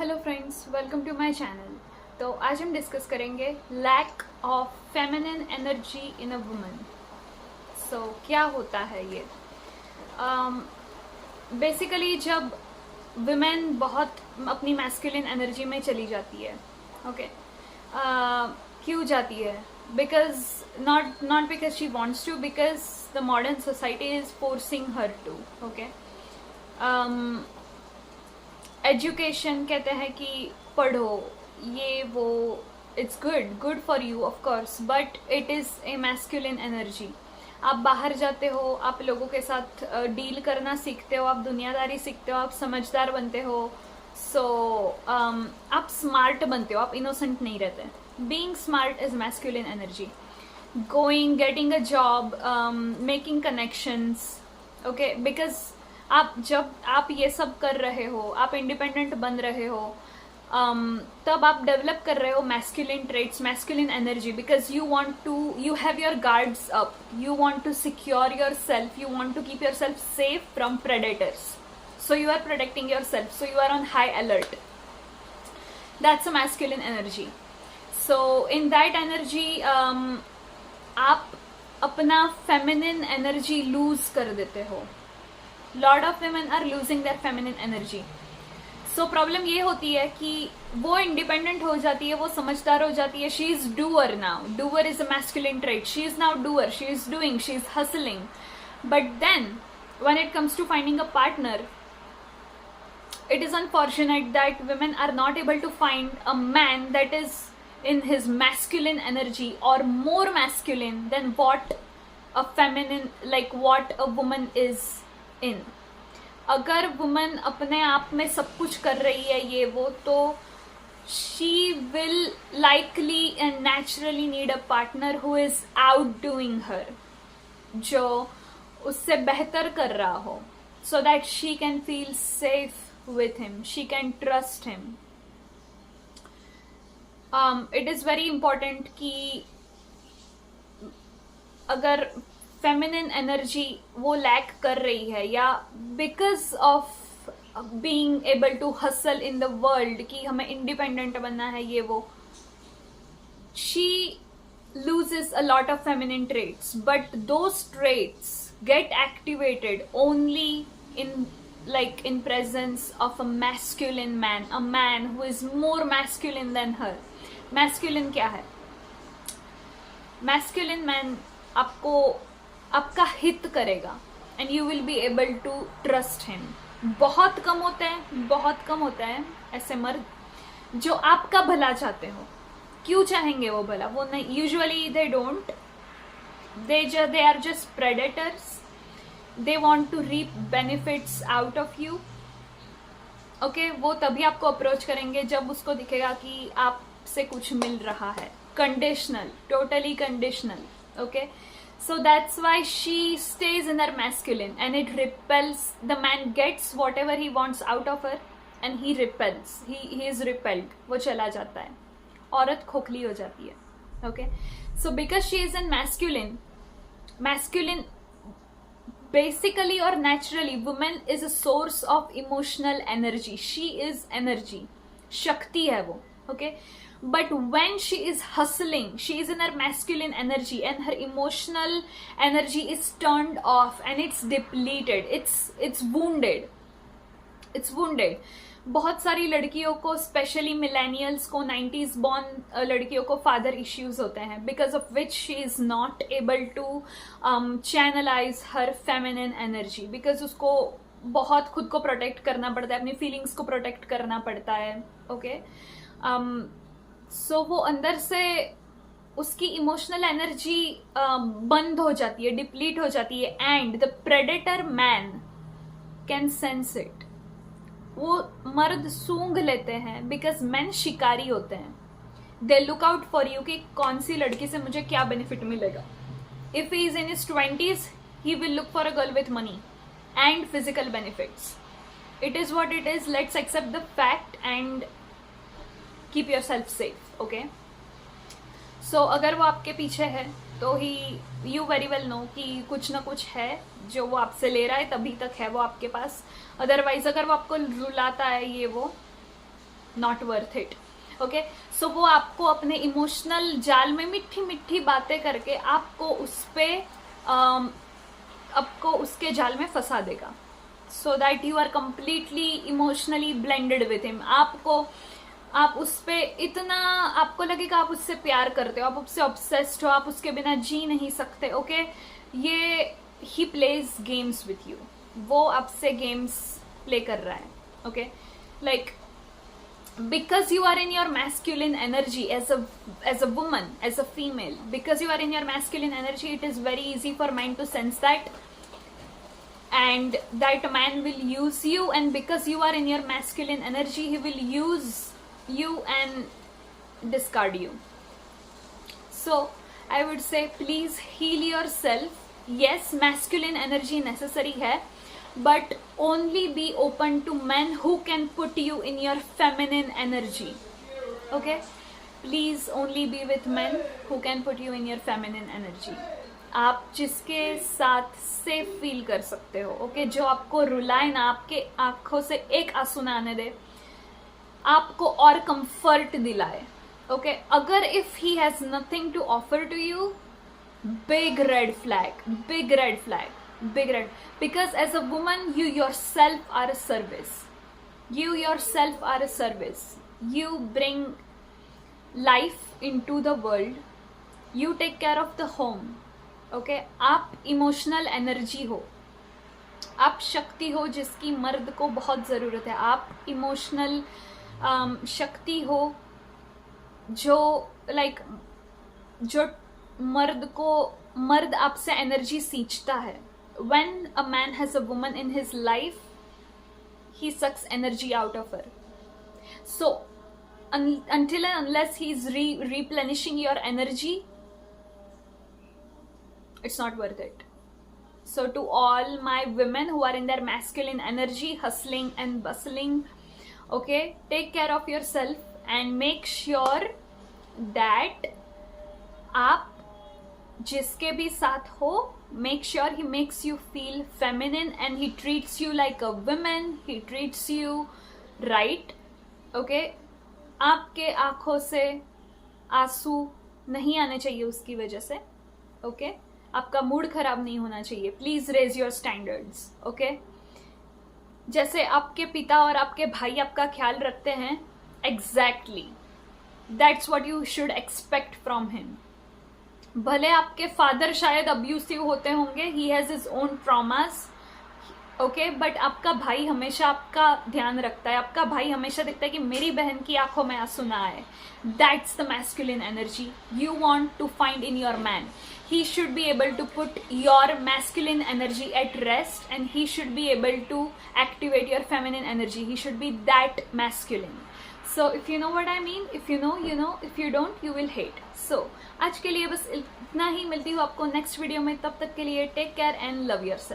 Hello friends, welcome to my channel. तो आज हम डिस्कस करेंगे lack of feminine energy in a woman. So क्या होता है ये? बेसिकली जब वुमेन बहुत अपनी मैस्कुलिन एनर्जी में चली जाती है, ओके, क्यों जाती है? Because not because she wants to, because the modern society is forcing her to. Okay, education कहते हैं कि पढ़ो, ये वो, it's good for you of course, but it is a masculine energy. आप बाहर जाते हो, आप लोगों के साथ डील करना सीखते हो, आप दुनियादारी सीखते हो, आप समझदार बनते हो। सो आप स्मार्ट बनते हो, आप इनोसेंट नहीं रहते। Being smart is masculine energy. Going, getting a job, making connections, okay, because जब आप ये सब कर रहे हो, आप इंडिपेंडेंट बन रहे हो, तब आप डेवलप कर रहे हो masculine traits, masculine energy, because you have your guards up, you want to secure yourself, you want to keep yourself safe from predators, so you are protecting yourself, so you are on high alert. That's a masculine energy. So in that energy आप अपना feminine energy lose कर देते हो. Lot of women are losing their feminine energy. So problem ये होती है कि वो independent हो जाती है, वो समझदार हो जाती है. She is doer now. Doer is a masculine trait. She is now doer. She is doing. She is hustling. But then when it comes to finding a partner, it is unfortunate that women are not able to find a man that is in his masculine energy or more masculine than what a feminine, like what a woman is in. अगर woman अपने आप में सब कुछ कर रही है ये वो, तो she will likely and naturally need a partner who is outdoing her, जो उससे बेहतर कर रहा हो, so that she can feel safe with him, she can trust him. It is very important कि अगर feminine energy वो lack कर रही है, या because of being able to hustle in the world, कि हमें independent बनना है ये वो, she loses a lot of feminine traits, but those traits get activated only in presence of a masculine man, a man who is more masculine than her. Masculine क्या है? Masculine man आपको आपका हित करेगा, and you will be able to trust him. बहुत कम होते हैं ऐसे मर्द जो आपका भला चाहते हो. क्यों चाहेंगे वो भला? वो नहीं, usually they don't. They are just predators. They want to reap benefits out of you. Okay, वो तभी आपको अप्रोच करेंगे जब उसको दिखेगा कि आपसे कुछ मिल रहा है. Conditional, totally conditional. Okay, so that's why she stays in her masculine and it repels. The man gets whatever he wants out of her and he repels. He is repelled. वो चला जाता है. औरत खोखली हो जाती है. Okay, so because she is in masculine basically or naturally, woman is a source of emotional energy. She is energy, shakti hai wo. Okay, but when she is hustling, she is in her masculine energy and her emotional energy is turned off and it's depleted, it's wounded. बहुत सारी लड़कियों को, specially millennials को, 90s born लड़कियों को father issues होते हैं, because of which she is not able to channelize her feminine energy, because उसको बहुत खुद को प्रोटेक्ट करना पड़ता है, अपनी फीलिंग्स को प्रोटेक्ट करना पड़ता है. ओके, सो वो अंदर से उसकी इमोशनल एनर्जी बंद हो जाती है, डिप्लीट हो जाती है, and the predator man can sense it. वो मर्द सूंघ लेते हैं, बिकॉज मैन शिकारी होते हैं. They look out for you कि कौन सी लड़की से मुझे क्या बेनिफिट मिलेगा. If he is in his 20s, he will look for a girl with money and physical benefits. It is what it is. Let's accept the fact and keep yourself safe. Okay, so अगर वो आपके पीछे है तो he, you very well know कि कुछ ना कुछ है जो वो आपसे ले रहा है, तभी तक है वो आपके पास. अदरवाइज अगर वो आपको रुलाता है ये वो, नॉट वर्थ इट. ओके, सो वो आपको अपने इमोशनल जाल में मीठी मीठी बातें करके आपको उसके जाल में फंसा देगा, so that you are completely emotionally blended with him. आप उस पे इतना, आपको लगेगा आप उससे प्यार करते हो, आप उससे ऑब्सेस्ड हो, आप उसके बिना जी नहीं सकते. ओके, ये he plays games with you, वो आपसे गेम्स प्ले कर रहा है. Okay, like because you are in your masculine energy as a woman, as a female, because you are in your masculine energy, it is very easy for men to sense that, and that man will use you, and because you are in your masculine energy, he will use you and discard you. So I would say, please heal yourself. Yes, masculine energy necessary hai, but only be open to men who can put you in your feminine energy. Okay, please only be with men who can put you in your feminine energy. आप जिसके साथ safe feel कर सकते हो. Okay, जो आपको रुलाए ना, आपके आंखों से एक आंसू ना आने दे, आपको और कंफर्ट दिलाए. ओके, अगर if he has nothing to offer to you, big red flag, big red flag, big red. Because as a woman, you yourself are a service. You yourself are a service. You bring life into the world. You take care of the home. Okay, आप emotional energy हो, आप शक्ति हो जिसकी मर्द को बहुत ज़रूरत है. आप इमोशनल शक्ति हो जो जो मर्द आपसे एनर्जी सींचता है. When a man has a woman in his life, he sucks energy out of her. So until and unless he is replenishing your energy, it's not worth it. So to all my women who are in their masculine energy, hustling and bustling, okay, take care of yourself and make sure that आप जिसके भी साथ हो, make sure he makes you feel feminine and he treats you like a woman, he treats you right. Okay, आपके आंखों से आंसू नहीं आने चाहिए उसकी वजह से. ओके, आपका मूड खराब नहीं होना चाहिए. Please raise your standards. Okay, जैसे आपके पिता और आपके भाई आपका ख्याल रखते हैं, exactly that's what you should expect from him. भले आपके फादर शायद अब्यूसिव होते होंगे, he has his own traumas. Okay, but आपका भाई हमेशा आपका ध्यान रखता है. आपका भाई हमेशा देखता है कि मेरी बहन की आंखों में आंसू ना आए. That's the masculine energy you want to find in your man. He should be able to put your masculine energy at rest, and he should be able to activate your feminine energy. He should be that masculine. So if you know what I mean, if you know, you know. If you don't, you will hate. So आज के लिए बस इतना ही. मिलती हूँ आपको next video में. तब तक के लिए take care and love yourself.